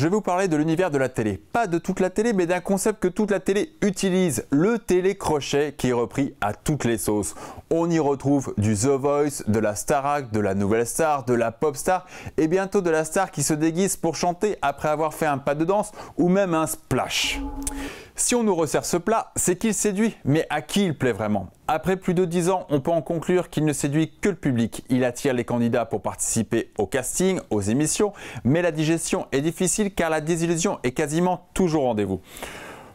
je vais vous parler de l'univers de la télé. Pas de toute la télé, mais d'un concept que toute la télé utilise, le télécrochet qui est repris à toutes les sauces. On y retrouve du The Voice, de la Starac, de la Nouvelle Star, de la Pop Star et bientôt de la star qui se déguise pour chanter après avoir fait un pas de danse ou même un splash. Si on nous resserre ce plat, c'est qu'il séduit, mais à qui il plaît vraiment? Après plus de 10 ans, on peut en conclure qu'il ne séduit que le public. Il attire les candidats pour participer au casting, aux émissions, mais la digestion est difficile car la désillusion est quasiment toujours au rendez-vous.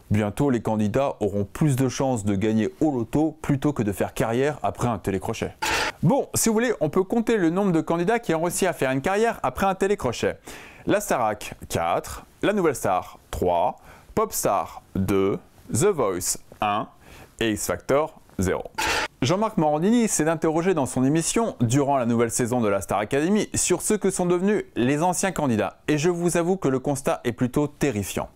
Bientôt, les candidats auront plus de chances de gagner au loto plutôt que de faire carrière après un télécrochet. Bon, si vous voulez, on peut compter le nombre de candidats qui ont réussi à faire une carrière après un télécrochet. La Starac, 4, la Nouvelle Star, 3, Popstar 2, The Voice 1 et X Factor 0. Jean-Marc Morandini s'est interrogé dans son émission durant la nouvelle saison de la Star Academy sur ce que sont devenus les anciens candidats et je vous avoue que le constat est plutôt terrifiant.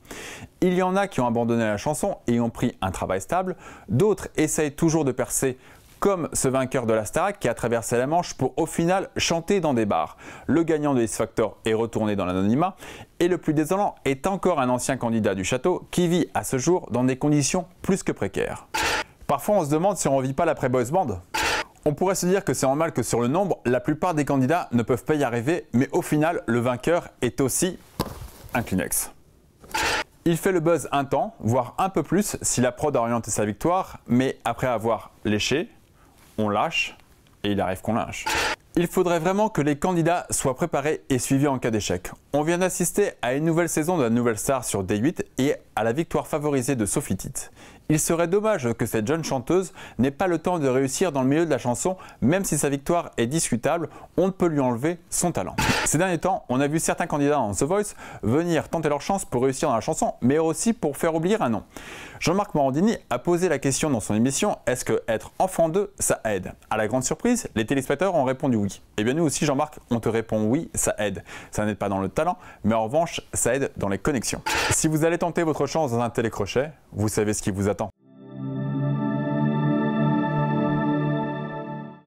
Il y en a qui ont abandonné la chanson et ont pris un travail stable, d'autres essayent toujours de percer comme ce vainqueur de la Starac qui a traversé la Manche pour au final chanter dans des bars. Le gagnant de X Factor est retourné dans l'anonymat et le plus désolant est encore un ancien candidat du château qui vit à ce jour dans des conditions plus que précaires. Parfois on se demande si on ne revit pas l'après-boys band. On pourrait se dire que c'est en mal que sur le nombre, la plupart des candidats ne peuvent pas y arriver, mais au final le vainqueur est aussi un Kleenex. Il fait le buzz un temps, voire un peu plus si la prod a orienté sa victoire, mais après avoir léché, on lâche et il arrive qu'on lâche. Il faudrait vraiment que les candidats soient préparés et suivis en cas d'échec. On vient d'assister à une nouvelle saison de la Nouvelle Star sur D8 et à la victoire favorisée de Sophie Tite. Il serait dommage que cette jeune chanteuse n'ait pas le temps de réussir dans le milieu de la chanson, même si sa victoire est discutable, on ne peut lui enlever son talent. Ces derniers temps, on a vu certains candidats dans The Voice venir tenter leur chance pour réussir dans la chanson, mais aussi pour faire oublier un nom. Jean-Marc Morandini a posé la question dans son émission « Est-ce que être enfant d'eux, ça aide ?» À la grande surprise, les téléspectateurs ont répondu oui. Et bien nous aussi Jean-Marc, on te répond oui, ça aide. Ça n'aide pas dans le talent, mais en revanche, ça aide dans les connexions. Si vous allez tenter votre chance dans un télécrochet, vous savez ce qui vous attend.